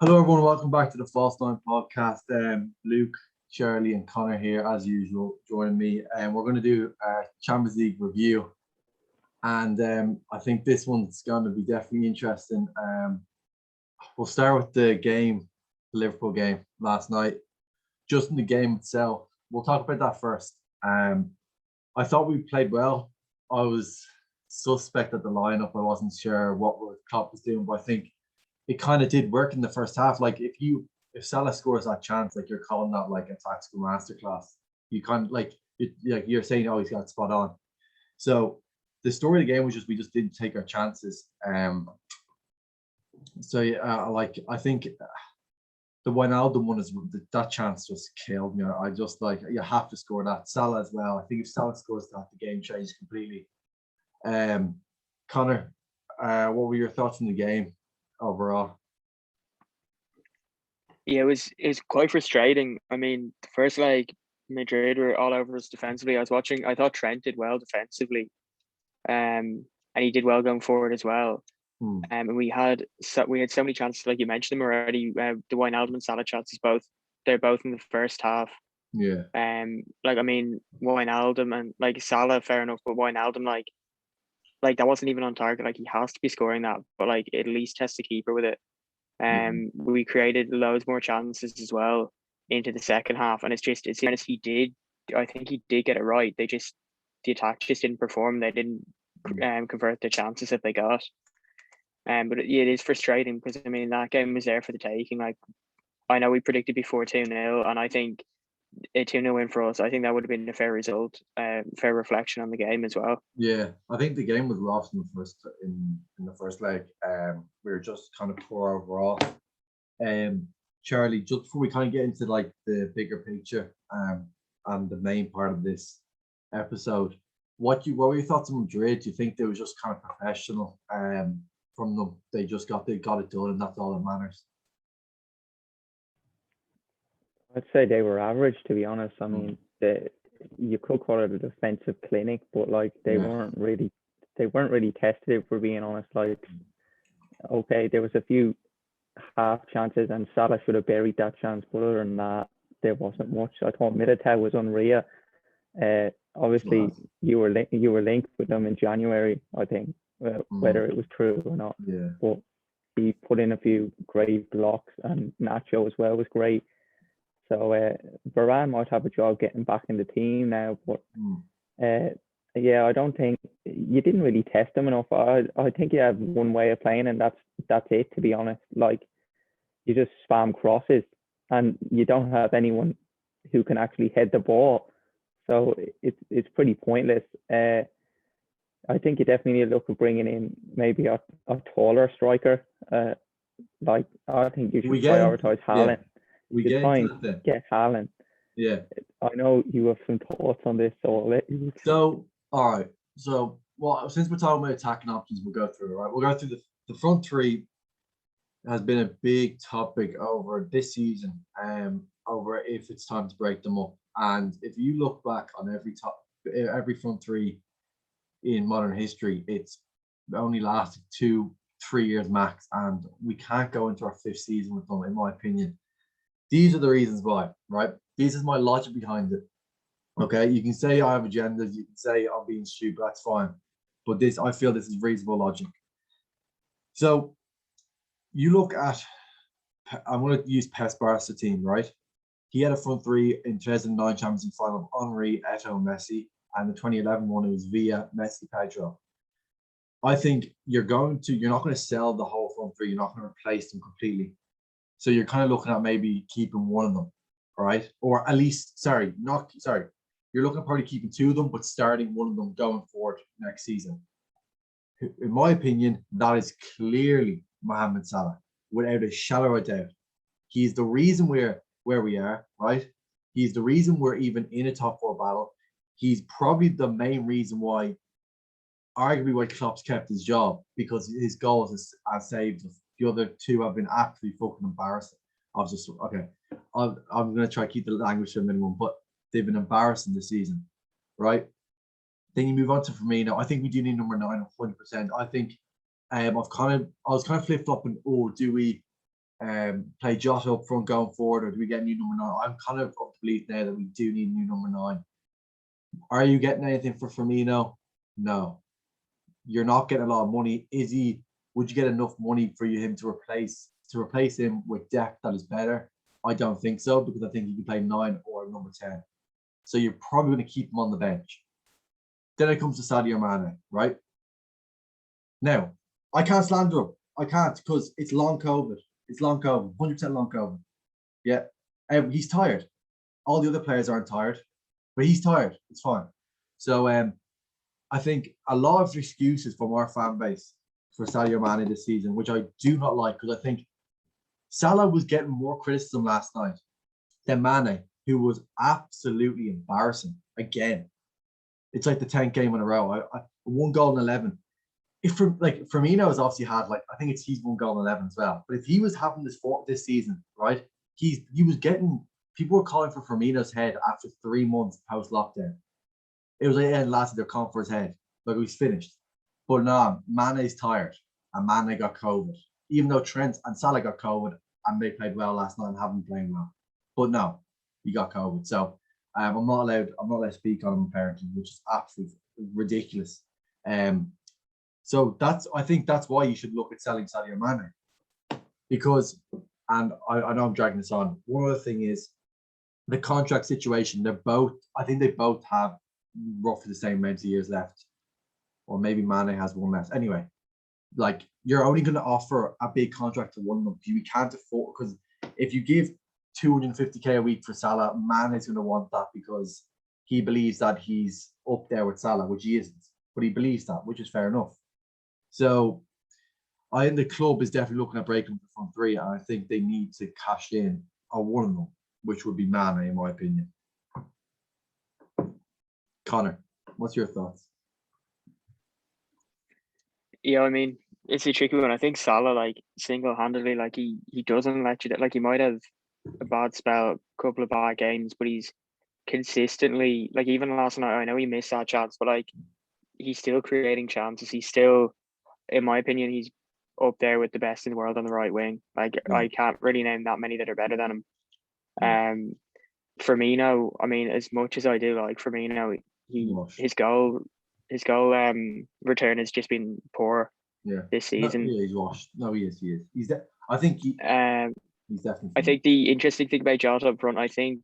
Hello, everyone. Welcome back to the False Nine podcast. Luke, Shirley, and Connor here, as usual, joining me. And we're going to do a Champions League review. And I think this one's going to be definitely interesting. We'll start with the game, the Liverpool game last night. Just in the game itself, we'll talk about that first. I thought we played well. I was suspect at the lineup. I wasn't sure what Klopp was doing, but I think it kind of did work in the first half. Like if Salah scores that chance, like you're calling that like a tactical masterclass. You kind of like you're saying, oh, he's got spot on. So the story of the game was just we just didn't take our chances. I think the Wijnaldum one is that chance just killed me. I just like you have to score that. Salah as well. I think if Salah scores that, the game changes completely. Connor, what were your thoughts on the game overall? Yeah, it was quite frustrating. I mean, the first leg, Madrid were all over us defensively. I thought Trent did well defensively, and he did well going forward as well. And we had so many chances, like you mentioned them already. The Wijnaldum and Salah chances, they're both in the first half. Yeah. Wijnaldum and like Salah, fair enough, but Wijnaldum, like that wasn't even on target. Like he has to be scoring that, but like at least test the keeper with it. We created loads more chances as well into the second half, and it's honest, I think he did get it right. The attack just didn't perform. They didn't convert the chances that they got. But it is frustrating because I mean that game was there for the taking. Like I know we predicted before 2-0, and I think a 2-0 win for us, I think that would have been a fair result, fair reflection on the game as well. Yeah, I think the game was lost in the first leg. We were just kind of poor overall. Charlie, just before we kind of get into like the bigger picture and the main part of this episode, what were your thoughts on Madrid? Do you think they were just kind of professional from them? They got it done, and that's all that matters. I'd say they were average, to be honest. I mean, you could call it a defensive clinic, but like they weren't really tested, if we're being honest. Like, okay, there was a few half chances, and Salah should have buried that chance, but other than that, there wasn't much. I thought Militao was unreal. Obviously, you were linked with them in January, I think, whether it was true or not. Yeah. But he put in a few great blocks, and Nacho as well was great. So Varane might have a job getting back in the team now, but I don't think you didn't really test them enough. I think you have one way of playing, and that's it, to be honest. Like you just spam crosses, and you don't have anyone who can actually head the ball, so it's pretty pointless. I think you definitely need to look at bringing in maybe a taller striker. Like I think you should prioritize Haaland. Yeah. We get Haaland. Yeah. I know you have some thoughts on this, so I'll let you. So, all right. So, well, since we're talking about attacking options, we'll go through it, right? We'll go through the front three has been a big topic over this season, over if it's time to break them up. And if you look back on every front three in modern history, it's only lasted 2-3 years max, and we can't go into our fifth season with them, in my opinion. These are the reasons why, right? This is my logic behind it. Okay, you can say I have agendas, you can say I'm being stupid, that's fine. But I feel this is reasonable logic. So you look at, I'm going to use Pep's Barca team, right? He had a front three in 2009 Champions League final of Henry, Eto'o, Messi, and the 2011 one, it was Villa, Messi, Pedro. I think you're not going to sell the whole front three, you're not going to replace them completely. So you're kind of looking at maybe keeping one of them, right? Or at least, you're looking at probably keeping two of them, but starting one of them going forward next season. In my opinion, that is clearly Mohamed Salah, without a shadow of a doubt. He's the reason we're where we are, right? He's the reason we're even in a top four battle. He's probably the main reason why, arguably, why Klopp's kept his job, because his goals has saved us. The other two have been absolutely fucking embarrassing. I'm going to try to keep the language to a minimum, but they've been embarrassing this season, right? Then you move on to Firmino. I think we do need number 9, 100%. I think I was kind of flip-flopping. Do we play Jota up front going forward, or do we get a new number 9? I'm kind of of the belief now that we do need a new number 9. Are you getting anything for Firmino? No. You're not getting a lot of money. Would you get enough money for him to replace him with depth that is better? I don't think so, because I think he can play 9 or number 10. So you're probably going to keep him on the bench. Then it comes to Sadio Mane, right? Now, I can't slander him. I can't, because it's long COVID. It's long COVID, 100% long COVID. Yeah. He's tired. All the other players aren't tired, but he's tired. It's fine. So I think a lot of excuses from our fan base for Sadio Mane this season, which I do not like, because I think Salah was getting more criticism last night than Mane, who was absolutely embarrassing again. It's like the 10th game in a row. I 1 goal in 11. Firmino has obviously had, like, I think he's 1 goal in 11 as well. But if he was having this season, right, he was getting, people were calling for Firmino's head after 3 months post lockdown. It was like, last they're calling for his head, like he's finished. But no, Mane's tired, and Mane got COVID. Even though Trent and Salah got COVID, and they played well last night and haven't been playing well. But no, he got COVID. So I'm not allowed to speak on him apparently, which is absolutely ridiculous. So I think that's why you should look at selling Sadio Mane. Because, and I know I'm dragging this on, one other thing is the contract situation. I think they both have roughly the same amount of years left. Or maybe Mane has 1 left. Anyway, like, you're only going to offer a big contract to one of them. You can't afford, because if you give 250k a week for Salah, Mane is going to want that, because he believes that he's up there with Salah, which he isn't. But he believes that, which is fair enough. So I think the club is definitely looking at breaking the front 3, and I think they need to cash in on one of them, which would be Mane, in my opinion. Connor, what's your thoughts? Yeah, I mean, it's a tricky one. I think Salah, like, single-handedly, like, he doesn't let you down. Like, he might have a bad spell, a couple of bad games, but he's consistently, like, even last night, I know he missed that chance, but, like, he's still creating chances. He's still, in my opinion, he's up there with the best in the world on the right wing. Like, I can't really name that many that are better than him. Firmino, I mean, as much as I do like Firmino, his goal return has just been poor this season. No, he's washed. No, he is. I think he's definitely. I think the interesting thing about Jota up front, I don't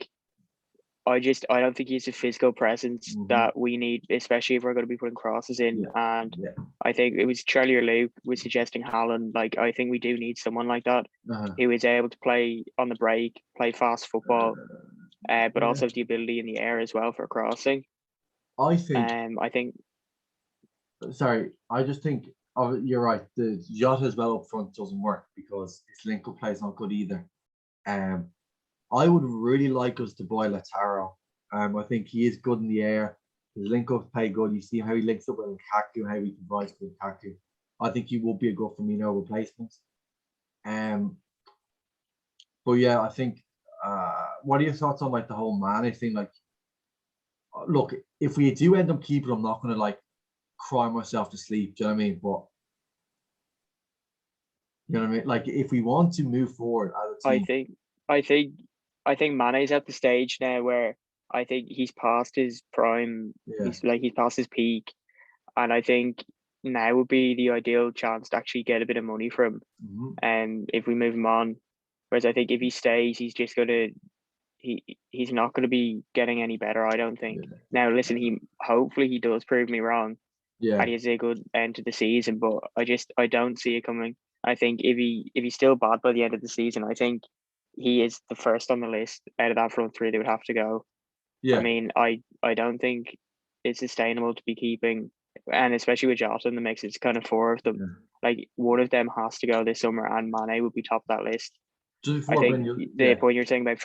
think he's a physical presence that we need, especially if we're going to be putting crosses in. I think it was Charlie or Luke was suggesting Haaland. Like, I think we do need someone like that who is able to play on the break, play fast football, but also has the ability in the air as well for crossing. I just think you're right. The Jota as well up front doesn't work because his link-up play is not good either. I would really like us to buy Lautaro. I think he is good in the air. His link-up play good. You see how he links up with Lukaku, how he provides with Lukaku. I think he will be a good Firmino replacement. But yeah, I think. What are your thoughts on, like, the whole Mane thing? Like, look, if we do end up keeping him, I'm not going to, like, cry myself to sleep. Do you know what I mean? But you know what I mean? Like, if we want to move forward as a team, I think Mane's at the stage now where I think he's past his prime. He's past his peak, and I think now would be the ideal chance to actually get a bit of money from him. And if we move him on, whereas I think if he stays, he's just gonna he's not going to be getting any better. I don't think. Now, listen, hopefully he does prove me wrong. And he has a good end to the season, but I don't see it coming. I think if he's still bad by the end of the season, I think he is the first on the list out of that front 3 they would have to go. I mean, I don't think it's sustainable to be keeping, and especially with Jota in the mix, it's kind of 4 of them. Like, one of them has to go this summer, and Mane would be top of that list. I think the point you're saying about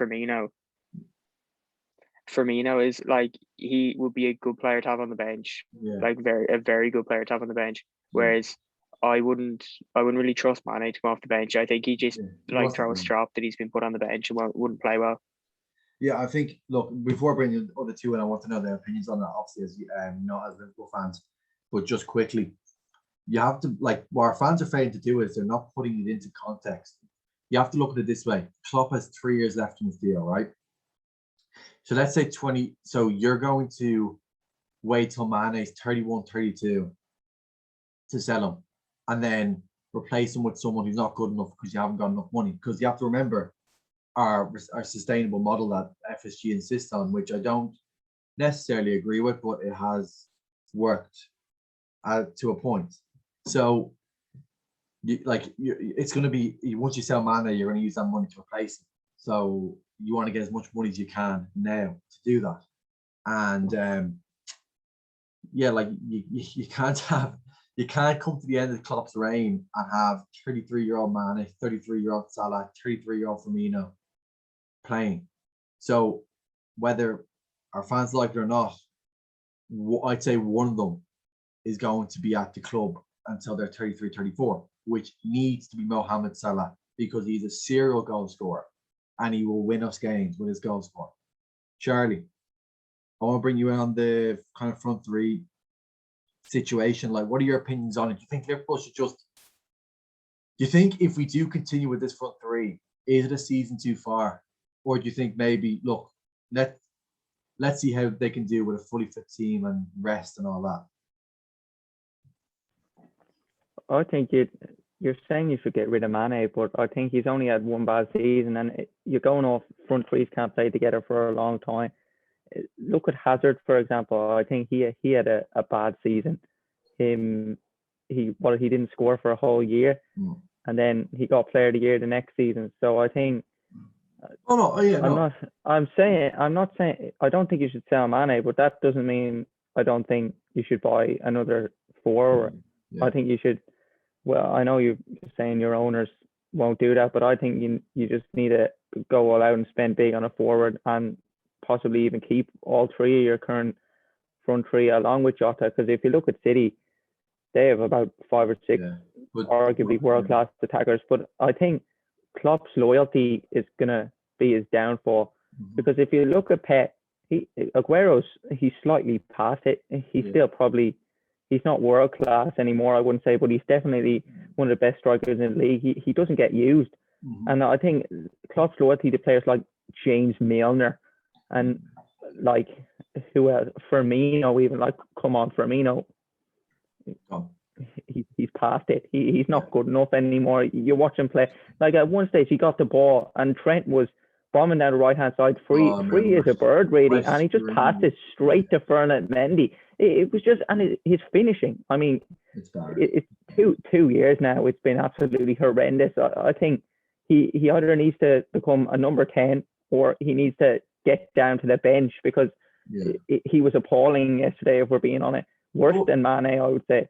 Firmino is, like, he would be a good player to have on the bench, like a very good player to have on the bench. Whereas I wouldn't really trust Mane to come off the bench. I think he just throw a strop that he's been put on the bench and wouldn't play well. Yeah, I think, look, before bringing the other two in, I want to know their opinions on that, obviously, as as Liverpool fans. But just quickly, you have to, like, what our fans are failing to do is they're not putting it into context. you have to look at it this way. Klopp has 3 years left in his deal, right? So let's say 20. So you're going to wait till Mane's 31, 32 to sell him, and then replace him with someone who's not good enough because you haven't got enough money. Because you have to remember our sustainable model that FSG insists on, which I don't necessarily agree with, but it has worked to a point. So it's going to be, once you sell Mane, you're going to use that money to replace him. So you want to get as much money as you can now to do that. And you can't come to the end of Klopp's reign and have 33-year-old Mane, 33-year-old Salah, 33-year-old Firmino playing. So whether our fans like it or not, I'd say one of them is going to be at the club until they're 33, 34, which needs to be Mohamed Salah, because he's a serial goal scorer and he will win us games with his goal scoring. Charlie, I want to bring you in on the kind of front three situation. Like, what are your opinions on it? Do you think Liverpool should do you think if we do continue with this front three, is it a season too far? Or do you think maybe, look, let's see how they can do with a fully fit team and rest and all that? I think you're saying you should get rid of Mane, but I think he's only had one bad season, and you're going off front threes can't play together for a long time. Look at Hazard, for example. I think he had a bad season. He didn't score for a whole year, and then he got Player of the Year the next season. So I think. I'm not saying I don't think you should sell Mane, but that doesn't mean I don't think you should buy another forward. Yeah. I think you should. Well, I know you're saying your owners won't do that, but I think you just need to go all out and spend big on a forward, and possibly even keep all three of your current front three along with Jota. Because if you look at City, they have about 5 or 6 arguably world-class attackers. But I think Klopp's loyalty is going to be his downfall. Because if you look at Pep, he's slightly past it. He's still probably, he's not world-class anymore, I wouldn't say, but he's definitely one of the best strikers in the league. He doesn't get used. And I think Klopp's loyalty to players like James Milner and like who else? Firmino, even, like, come on, Firmino. He's past it. He's not good enough anymore. You watch him play. Like, at one stage he got the ball and Trent was bombing down the right hand side, free as a bird, really, and he just passed it straight to Ferland Mendy. It was just, and his finishing. I mean, it's 2 years now. It's been absolutely horrendous. I think he either needs to become a number 10 or he needs to get down to the bench, because he was appalling yesterday, if we're being honest. Worse than Mane, I would say.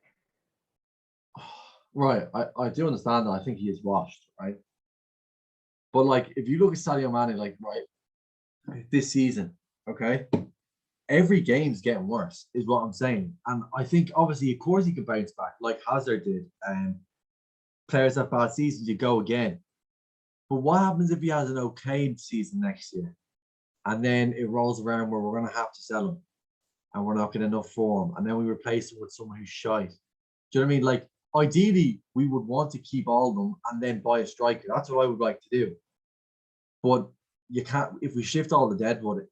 Right, I do understand that. I think he is washed, right? But, like, if you look at Sadio Mane, like, right, this season, okay, every game's getting worse, is what I'm saying. And I think, obviously, of course, he could bounce back, like Hazard did. And players have bad seasons, you go again. But what happens if he has an okay season next year? And then it rolls around where we're going to have to sell him, and we're not getting enough for him, and then we replace him with someone who's shite. Do you know what I mean? Like, ideally, we would want to keep all of them and then buy a striker. That's what I would like to do. But you can't. If we shift all the deadwood,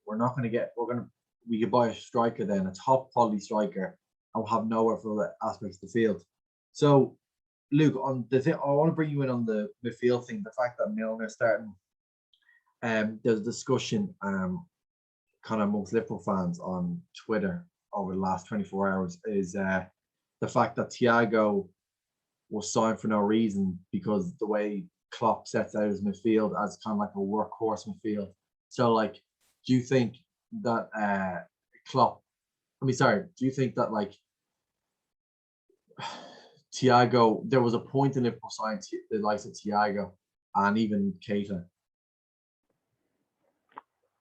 we could buy a striker then, a top quality striker, and we'll have nowhere for the aspects of the field. So, Luke, on the thing, I want to bring you in on the midfield thing. The fact that Milner's starting. There's a discussion kind of amongst Liverpool fans on Twitter over the last 24 hours is the fact that Thiago was signed for no reason, because the way Klopp sets out his midfield as kind of like a workhorse midfield. So, like, do you think that do you think that, like, Thiago, there was a point in Liverpool signing the likes of Thiago and even Keita?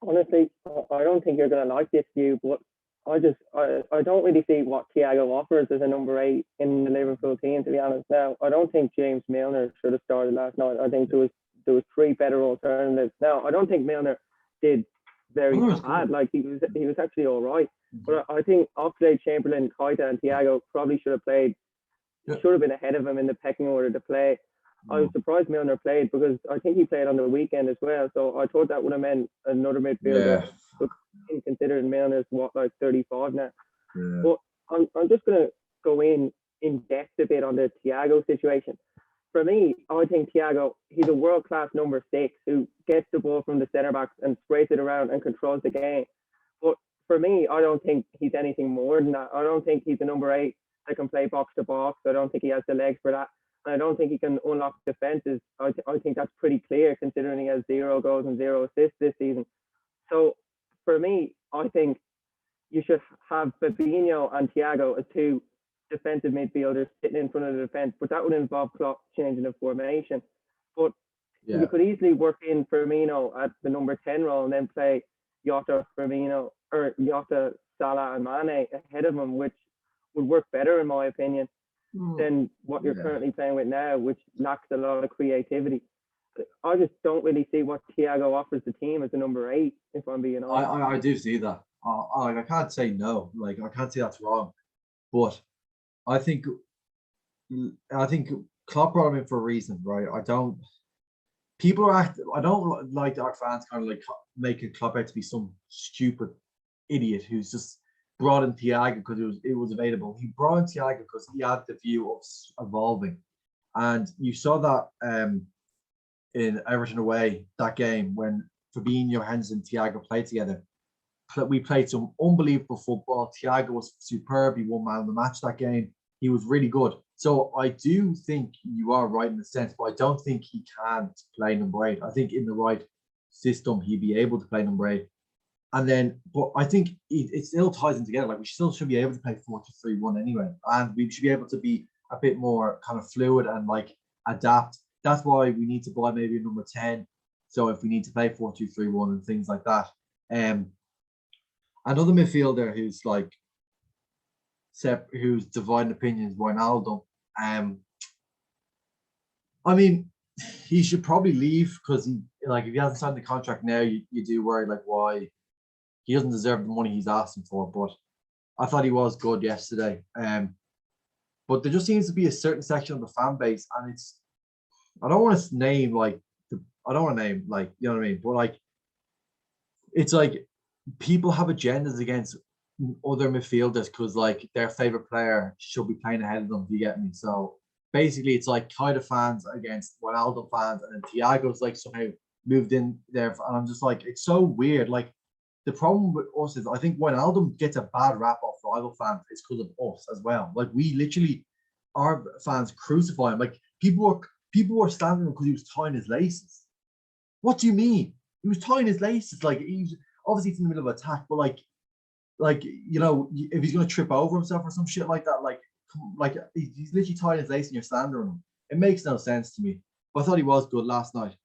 Honestly, I don't think you're going to like this view, but I don't really see what Thiago offers as a number 8 in the Liverpool team, to be honest. Now, I don't think James Milner should have started last night. I think there was 3 better alternatives. Now, I don't think Milner did very bad. Like, he was actually all right. But I think Oxlade-Chamberlain, Keita and Thiago probably should have played, should have been ahead of him in the pecking order to play. I was surprised Milner played because I think he played on the weekend as well. So I thought that would have meant another midfielder. But considering Milner's like 35 now. Yeah. But I'm just gonna go in depth a bit on the Thiago situation. For me, I think Thiago, he's a world-class number 6 who gets the ball from the centre backs and sprays it around and controls the game. But for me, I don't think he's anything more than that. I don't think he's a number 8 that can play box to box. I don't think he has the legs for that. And I don't think he can unlock defenses. I think that's pretty clear considering he has 0 goals and 0 assists this season. So for me, I think you should have Fabinho and Thiago as 2 defensive midfielders sitting in front of the defence, but that would involve Klopp changing the formation. But you could easily work in Firmino at the number 10 role and then play Jota, Firmino, or Jota, Salah and Mane ahead of him, which would work better in my opinion than what you're currently playing with now, which lacks a lot of creativity. I just don't really see what Thiago offers the team as a number 8, if I'm being honest. I do see that. I can't say no. Like, I can't say that's wrong, but I think Klopp brought him in for a reason, right? I don't like our fans kind of like making Klopp out to be some stupid idiot who's just brought in Thiago because it was available. He brought in Thiago because he had the view of evolving, and you saw that in Everton away, that game when Fabinho, Henderson, Thiago played together. We played some unbelievable football. Thiago was superb. He won man of the match that game. He was really good. So I do think you are right in a sense, but I don't think he can't play number 8. I think in the right system, he'd be able to play number 8. And then, but I think it still ties them together. Like, we still should be able to play 4-2-3-1 anyway. And we should be able to be a bit more kind of fluid and like adapt. That's why we need to buy maybe a number 10. So if we need to play 4-2-3-1 and things like that. Another midfielder who's like who's dividing opinions, Wijnaldum. I mean, he should probably leave because if he hasn't signed the contract now, you do worry like why he doesn't deserve the money he's asking for. But I thought he was good yesterday. But there just seems to be a certain section of the fan base, and I don't want to name like you know what I mean, but like it's like people have agendas against other midfielders because like their favorite player should be playing ahead of them. Do you get me? So basically, it's like Kaida fans against Ronaldo fans, and then Thiago's like somehow moved in there, and I'm just like, it's so weird. Like, the problem with us is I think Wijnaldum gets a bad rap off rival fans. It's because of us as well. Like, we literally, our fans crucify him. Like, people were standing him because he was tying his laces. What do you mean? He was tying his laces. Like, he was obviously it's in the middle of attack, but like you know, if he's gonna trip over himself or some shit like that, like he's literally tying his lace and you're standing on him. It makes no sense to me. But I thought he was good last night.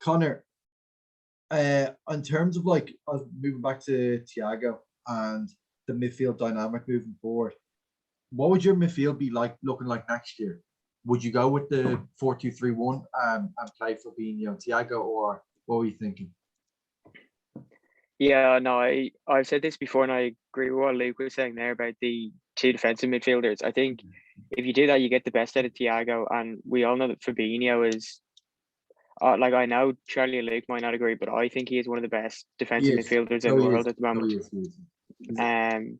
Connor, in terms of like moving back to Thiago and the midfield dynamic moving forward, what would your midfield be like looking like next year? Would you go with the 4-2-3-1 and play for Thiago, or what were you thinking? Yeah, no, I've said this before, and I agree with what Luke was saying there about the 2 defensive midfielders. I think if you do that, you get the best out of Thiago, and we all know that Fabinho is, like, I know Charlie and Luke might not agree, but I think he is one of the best defensive midfielders in the world at the moment. And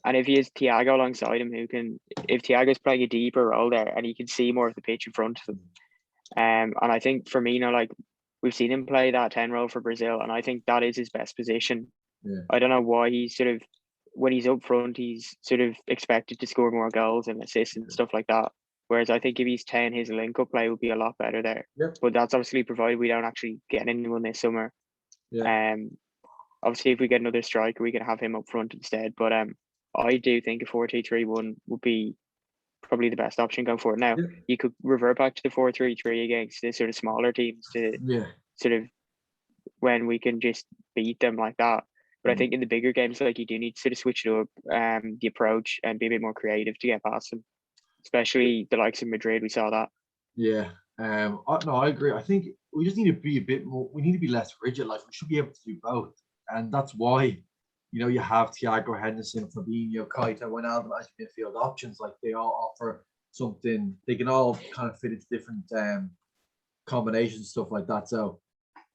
if he has Thiago alongside him, if Thiago's playing a deeper role there, and he can see more of the pitch in front of him, and I think Firmino, like, we've seen him play that 10 role for Brazil, and I think that is his best position. Yeah. I don't know why he's sort of, when he's up front, he's sort of expected to score more goals and assists and stuff like that. Whereas I think if he's 10, his link-up play would be a lot better there. Yep. But that's obviously provided we don't actually get anyone this summer. Yeah. Obviously, if we get another striker, we can have him up front instead. But I do think a 4-2-3-1 would be probably the best option going forward. Now, you could revert back to the 4-3-3 against the sort of smaller teams to sort of when we can just beat them like that. But I think in the bigger games, like, you do need to sort of switch it up, the approach, and be a bit more creative to get past them. Especially the likes of Madrid, we saw that. Yeah. No, I agree. I think we just need to be a bit more. We need to be less rigid. Like, we should be able to do both, and that's why, you know, you have Thiago, Henderson, Fabinho, Kaita, Wijnaldum as midfield options. Like, they all offer something. They can all kind of fit into different combinations, stuff like that. So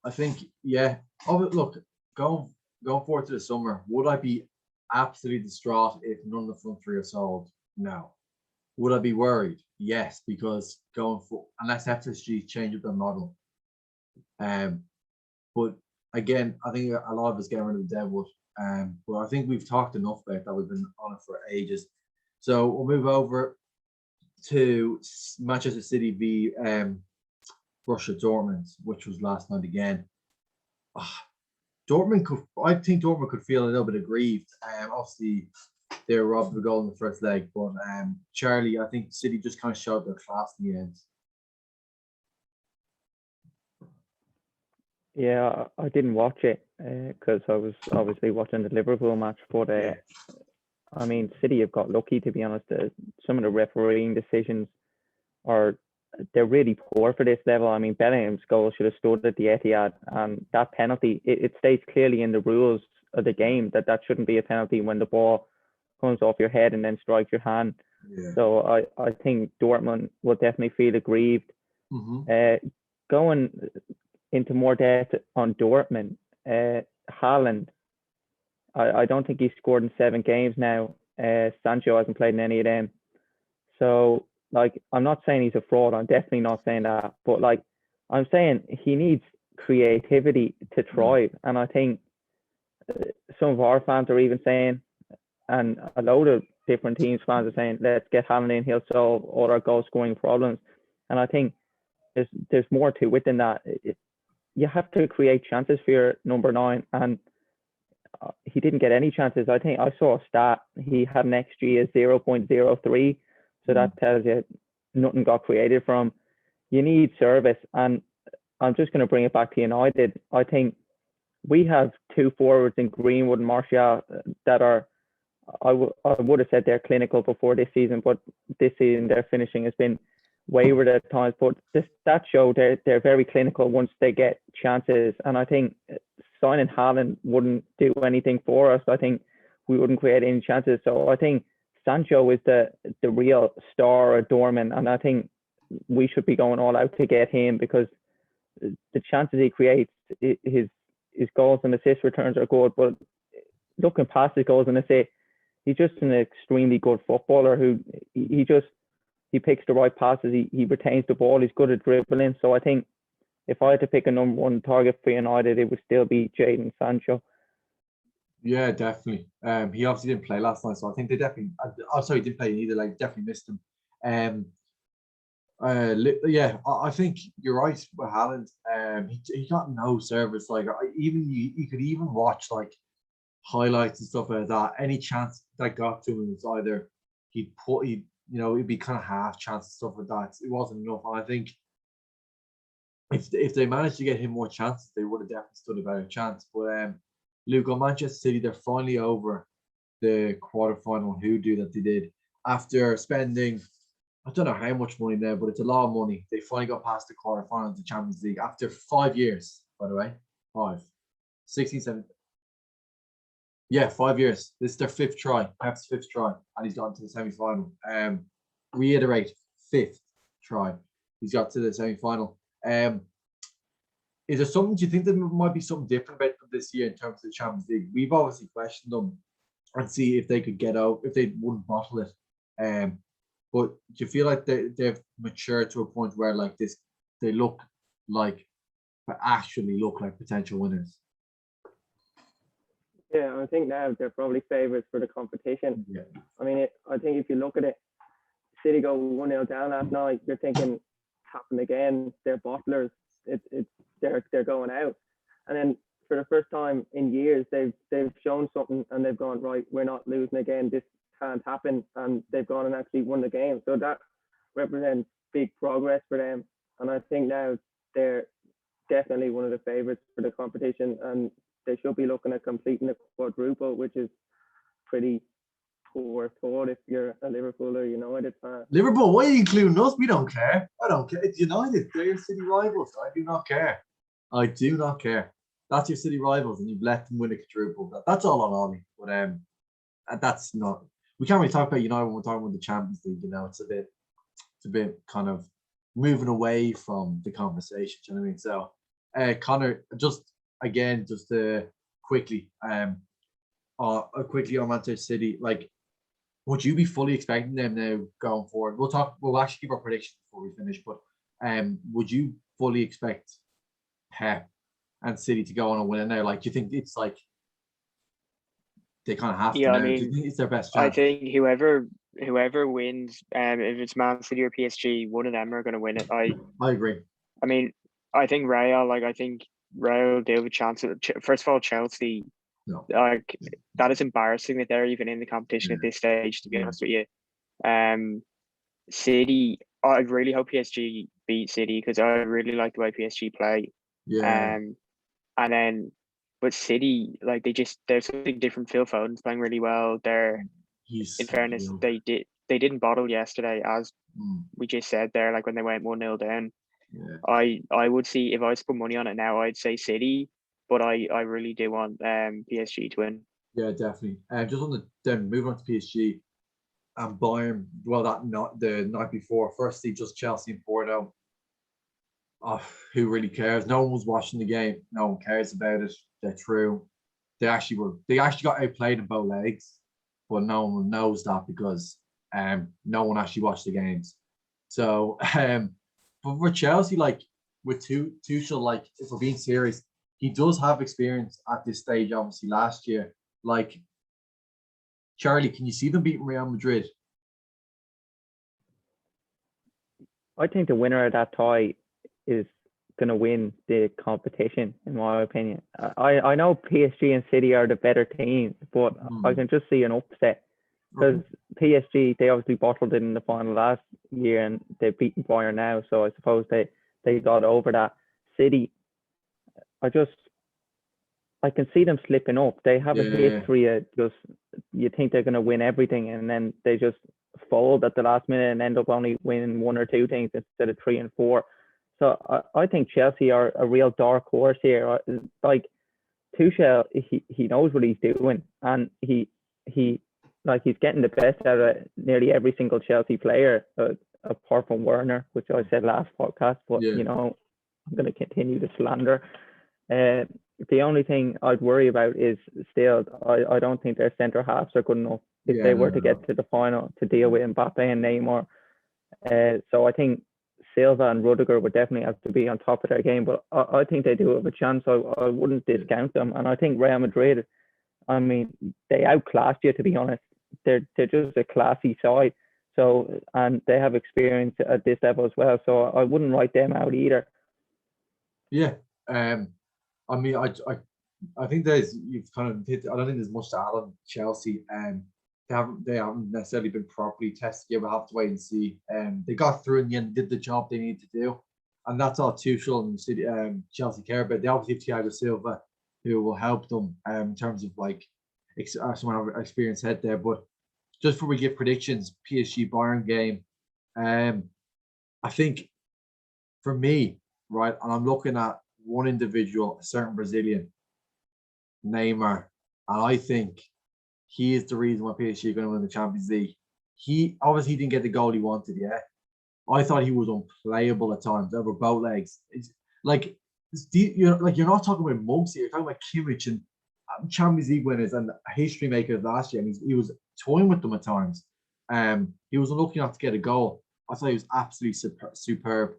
I think, yeah. Oh, look, going forward to the summer, would I be absolutely distraught if none of the front three are sold? No. Would I be worried? Yes, because unless FSG change up their model. But again, I think a lot of us getting rid of the Deadwood. But I think we've talked enough about that. We've been on it for ages. So we'll move over to Manchester City v Borussia Dortmund, which was last night again. I think Dortmund could feel a little bit aggrieved. Obviously, they were robbed of a goal in the first leg, but Charlie, I think City just kind of showed their class in the end. Yeah, I didn't watch it because I was obviously watching the Liverpool match. But I mean, City have got lucky, to be honest. Some of the refereeing decisions they're really poor for this level. I mean, Bellingham's goal should have stood at the Etihad, and that penalty, it states clearly in the rules of the game that shouldn't be a penalty when the ball comes off your head and then strikes your hand. Yeah. So I think Dortmund will definitely feel aggrieved. Mm-hmm. Going into more depth on Dortmund, Haaland, I don't think he's scored in 7 games now. Sancho hasn't played in any of them. So, like, I'm not saying he's a fraud. I'm definitely not saying that. But, like, I'm saying he needs creativity to thrive. And I think some of our fans are even saying, and a load of different teams fans are saying, let's get Haaland in, he'll solve all our goal scoring problems. And I think there's more to it than that. You have to create chances for your number 9, and he didn't get any chances. I think I saw a stat, he had an XG of 0.03, so that tells you nothing got created from. You need service, and I'm just going to bring it back to United. I think we have 2 forwards in Greenwood and Martial that are, I would have said they're clinical before this season, but this season their finishing has been wayward at times. But that show they're very clinical once they get chances, and I think signing Haaland wouldn't do anything for us. I think we wouldn't create any chances. So I think Sancho is the real star of Dortmund, and I think we should be going all out to get him, because the chances he creates, his goals and assist returns are good. But looking past his goals and assists, he's just an extremely good footballer who he picks the right passes. He retains the ball. He's good at dribbling. So I think if I had to pick a number 1 target for United, it would still be Jadon Sancho. Yeah, definitely. He obviously didn't play last night, so I think they definitely. Sorry, he didn't play either. Like, definitely missed him. Yeah, I think you're right with Haaland. He got no service. Like, you could even watch like highlights and stuff like that. Any chance that got to him was either it'd be kind of half chance and stuff like that. It wasn't enough. And I think if they managed to get him more chances, they would have definitely stood a better chance. But Luke, on Manchester City, they're finally over the quarterfinal hoodoo that they did after spending, I don't know how much money now, but it's a lot of money. They finally got past the quarterfinal of the Champions League after 5 years, by the way. 16, 17. Yeah, 5 years. This is their 5th try, Pep's 5th try, and he's gotten to the semi-final. Reiterate, 5th try. He's got to the semi-final. Is there something, do you think there might be something different about them this year in terms of the Champions League? We've obviously questioned them and see if they could get out, if they wouldn't bottle it. But do you feel like they've matured to a point where like this, they actually look like potential winners? Yeah, I think now they're probably favourites for the competition. Yeah. I mean, I think if you look at it, City go 1-0 down last night, you're thinking, happen again, they're bottlers. They're going out. And then for the first time in years, they've shown something and they've gone, right, we're not losing again. This can't happen. And they've gone and actually won the game. So that represents big progress for them. And I think now they're definitely one of the favourites for the competition. And they should be looking at completing the quadruple, which is pretty poor thought if you're a Liverpool or United fan. Liverpool, why are you including us? We don't care. I don't care. It's United. They're your city rivals. I do not care. I do not care. That's your city rivals, and you've let them win a quadruple. That's all on Ollie. But that's not. We can't really talk about United when we're talking about the Champions League. It's a bit. it's a bit kind of moving away from the conversation. Do you know what I mean? So, Connor, just again, just quickly, quickly on Manchester City, like, would you be fully expecting them now going forward? We'll actually give our predictions before we finish, but would you fully expect Pep and City to go on and win it now? Like, do you think it's like they kind of have to now? Do you think it's their best chance? I think whoever wins, if it's Man City or PSG, one of them are going to win it. I agree. I mean, I think Real do have a chance. First of all, Chelsea, no. Like, that is embarrassing that they're even in the competition at this stage, to be honest with you. City, I really hope PSG beat City because I really like the way PSG play. Yeah. And then, but City, like, there's something different. Phil Foden's playing really well. In fairness, they didn't bottle yesterday, as we just said there, like when they went 1-0 down. Yeah. I would see, if I was to put money on it now, I'd say City, but I really do want PSG to win. Yeah, definitely. Just on then moving on to PSG and Bayern. Well, the night before. Firstly, just Chelsea and Porto. Oh, who really cares? No one was watching the game. No one cares about it. They're through. They actually got outplayed in both legs, but no one knows that because no one actually watched the games. So but for Chelsea, like with Tuchel, like if we're being serious, he does have experience at this stage. Obviously, last year, like Charlie, can you see them beating Real Madrid? I think the winner of that tie is going to win the competition, in my opinion. I know PSG and City are the better team, but I can just see an upset because PSG, they obviously bottled it in the final last year and they've beaten Bayern now, so I suppose they got over that. City, I can see them slipping up. They have a history of just, you think they're going to win everything and then they just fold at the last minute and end up only winning one or two things instead of 3 and 4. So I think Chelsea are a real dark horse here. Like Tuchel, he knows what he's doing, and he's getting the best out of nearly every single Chelsea player, apart from Werner, which I said last podcast. But you know, I'm going to continue to slander. The only thing I'd worry about is still, I don't think their centre halves are good enough if they were to get to the final to deal with Mbappe and Neymar. So I think Silva and Rudiger would definitely have to be on top of their game, but I think they do have a chance. I wouldn't discount them, and I think Real Madrid, I mean, they outclassed you, to be honest. They're just a classy side. So, and they have experience at this level as well. So I wouldn't write them out either. Yeah. I mean, I think you've kind of hit. I don't think there's much to add on Chelsea. They haven't necessarily been properly tested yet. We'll have to wait and see. They got through in the end, did the job they needed to do, and that's all Tuchel and City, Chelsea care about. They obviously have Thiago Silva, who will help them in terms of like someone have experience head there. But just before we get predictions, PSG Bayern game, I think for me, right, and I'm looking at one individual, a certain Brazilian, Neymar, and I think he is the reason why PSG are going to win the Champions League. He obviously didn't get the goal he wanted. Yeah, I thought he was unplayable at times over both legs. It's like you're not talking about mugs here. You're talking about Kimmich and Champions League winners and history makers last year. And he was toying with them at times. He was unlucky not to get a goal. I thought he was absolutely superb.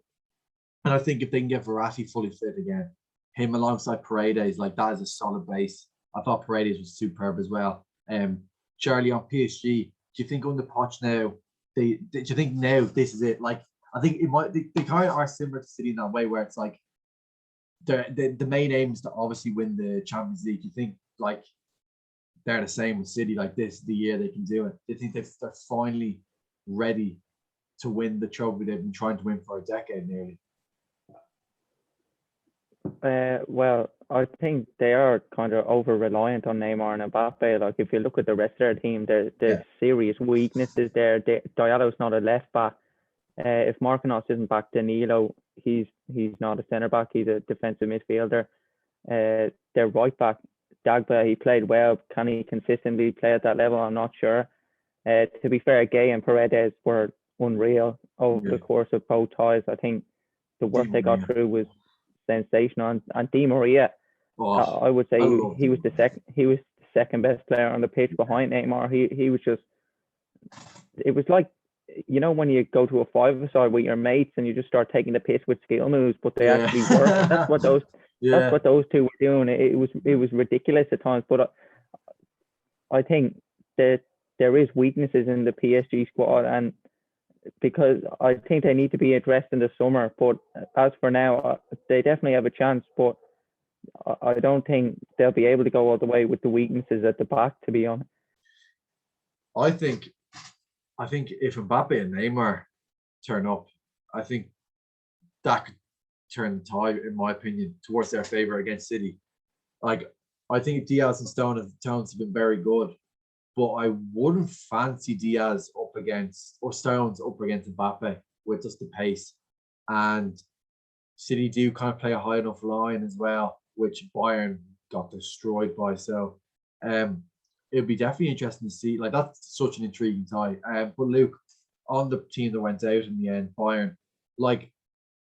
And I think if they can get Verratti fully fit again, him alongside Paredes, like that is a solid base. I thought Paredes was superb as well. Charlie, on PSG, do you think on the Poch now, do you think now this is it? Like, I think it might, they kind of are similar to City in that way where it's like the main aim is to obviously win the Champions League. Do you think like they're the same with City, like this is the year they can do it? Do you think they're finally ready to win the trophy they've been trying to win for a decade nearly? Well, I think they are kind of over reliant on Neymar and Mbappe. Like if you look at the rest of their team, there's serious weaknesses there. Diallo's not a left back. If Marquinhos isn't back, Danilo, he's not a centre back. He's a defensive midfielder. Their right back, Dagba, he played well. Can he consistently play at that level? I'm not sure. To be fair, Gay and Paredes were unreal over the course of both ties. I think the work they got through was sensational. And Di Maria, I would say he was the second best player on the pitch behind Neymar. He was just, it was like, you know, when you go to a five-a-side with your mates and you just start taking the piss with skill moves, but they actually work. That's what those two were doing. It was ridiculous at times. But I think that there is weaknesses in the PSG squad, and because I think they need to be addressed in the summer. But as for now, they definitely have a chance. But I don't think they'll be able to go all the way with the weaknesses at the back, to be honest. I think if Mbappe and Neymar turn up, I think that could turn the tide, in my opinion, towards their favour against City. Like, I think Diaz and Stones have been very good, but I wouldn't fancy Diaz up against, or Stones up against Mbappe with just the pace. And City do kind of play a high enough line as well, which Bayern got destroyed by. So it'd be definitely interesting to see. Like, that's such an intriguing tie. But Luke, on the team that went out in the end, Bayern, like,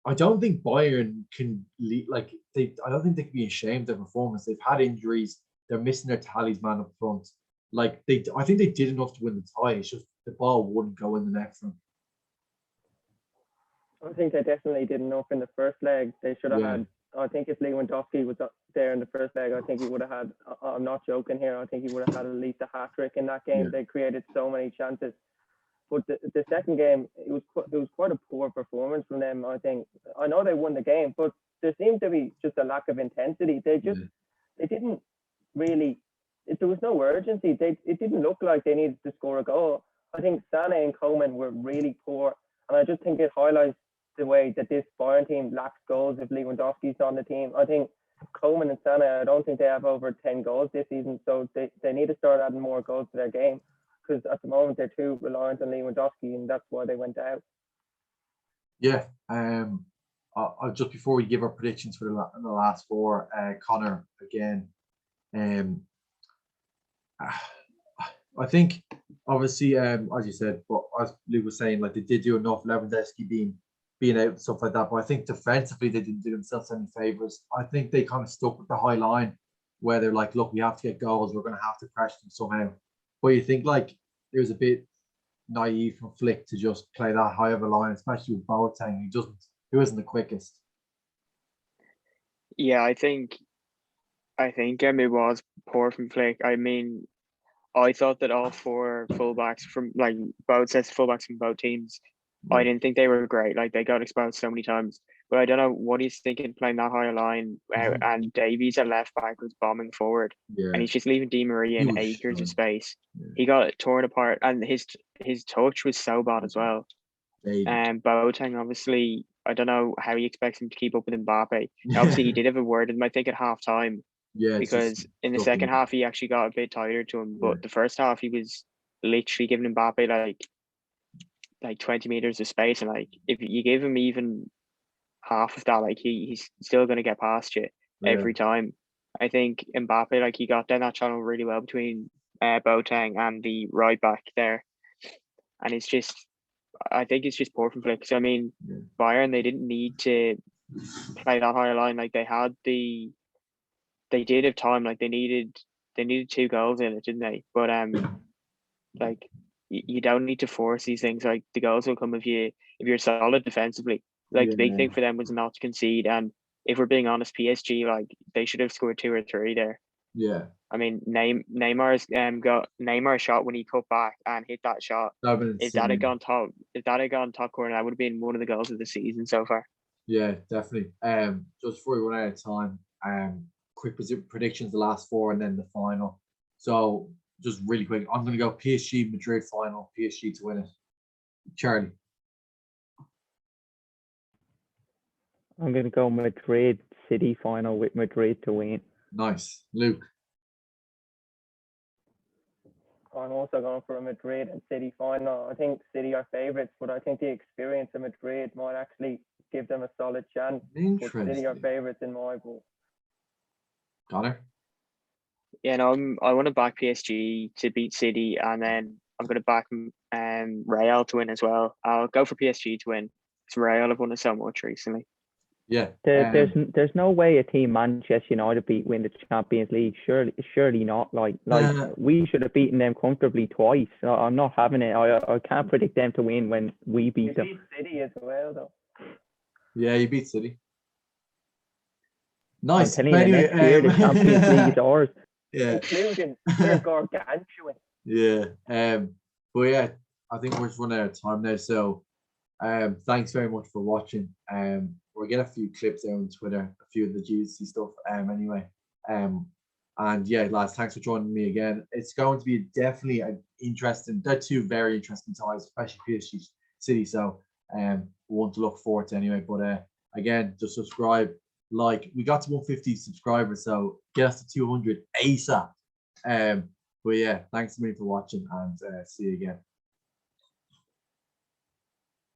I don't think Bayern can lead, like, I don't think they can be ashamed of their performance. They've had injuries. They're missing their talisman up front. Like, I think they did enough to win the tie. It's just the ball wouldn't go in the net for them. I think they definitely did enough in the first leg. They should have had. I think if Lewandowski was there in the first leg, I think he would have had. I'm not joking here. I think he would have had at least a hat trick in that game. Yeah. They created so many chances. But the second game, it was quite a poor performance from them. I think. I know they won the game, but there seemed to be just a lack of intensity. They didn't really. There was no urgency. It didn't look like they needed to score a goal. I think Sané and Coman were really poor, and I just think it highlights the way that this Bayern team lacks goals if Lewandowski's on the team. I think Coman and Sané, I don't think they have over 10 goals this season, so they need to start adding more goals to their game, because at the moment they're too reliant on Lewandowski, and that's why they went out. Yeah. Just before we give our predictions for the last four, Connor, again, I think obviously, as you said, but as Luke was saying, like, they did do enough. Lewandowski being out and stuff like that, but I think defensively they didn't do themselves any favors. I think they kind of stuck with the high line where they're like, look, we have to get goals. We're going to have to crash them somehow. But you think, like, it was a bit naive from Flick to just play that high of a line, especially with Boateng, who isn't the quickest. Yeah, I think it was poor from Flick. I mean, I thought that all four fullbacks from, like, both sets of fullbacks from both teams, I didn't think they were great. Like, they got exposed so many times. But I don't know what he's thinking playing that high line. And Davies at left back was bombing forward. Yeah. And he's just leaving Di Maria in acres of space. Yeah. He got torn apart, and his touch was so bad as well. And Boateng, obviously, I don't know how he expects him to keep up with Mbappe. Obviously, he did have a word with him, I think, at half time. Yeah, because in the second half, he actually got a bit tired to him. But the first half, he was literally giving Mbappe like 20 meters of space. And, like, if you give him even half of that, like, he's still going to get past you every time. I think Mbappe, like, he got down that channel really well between Boateng and the right back there. And I think it's just poor from Flick. So, I mean, Bayern, they didn't need to play that higher line. Like, they did have time. Like, they needed 2 goals in it, didn't they? But like, you don't need to force these things. Like, the goals will come if you're solid defensively. Like, the big thing for them was not to concede. And if we're being honest, PSG, like, they should have scored 2 or 3 there. Yeah. I mean, Neymar's Neymar shot when he cut back and hit that shot. If that had gone top corner, that would have been one of the goals of the season so far. Yeah, definitely. Just before we run out of time, quick predictions, the last 4 and then the final. So just really quick, I'm going to go PSG Madrid final, PSG to win it. Charlie. I'm going to go Madrid City final with Madrid to win. Nice. Luke. I'm also going for a Madrid and City final. I think City are favourites, but I think the experience of Madrid might actually give them a solid chance. Interesting. But City are favourites in my book. Connor? Yeah, no, I want to back PSG to beat City, and then I'm going to back Real to win as well. I'll go for PSG to win because Real have won it so much recently. Yeah. There's no way a team Manchester United win the Champions League. Surely not. Like we should have beaten them comfortably twice. I'm not having it. I can't predict them to win when we beat them. Beat City as well, though. Yeah, you beat City. I'm Nice. telling But you, anyway, next year the Champions League is ours. Yeah. Including their gargantuan. Yeah. But yeah, I think we're just running out of time now. So thanks very much for watching. We'll get a few clips out on Twitter, a few of the juicy stuff. Anyway. And yeah, lads, thanks for joining me again. It's going to be definitely an interesting, they're two very interesting ties, especially PSG City. So one to look forward to anyway. But again, just subscribe, like. We got to 150 subscribers, so get us to 200 ASAP. But yeah, thanks to me for watching, and see you again.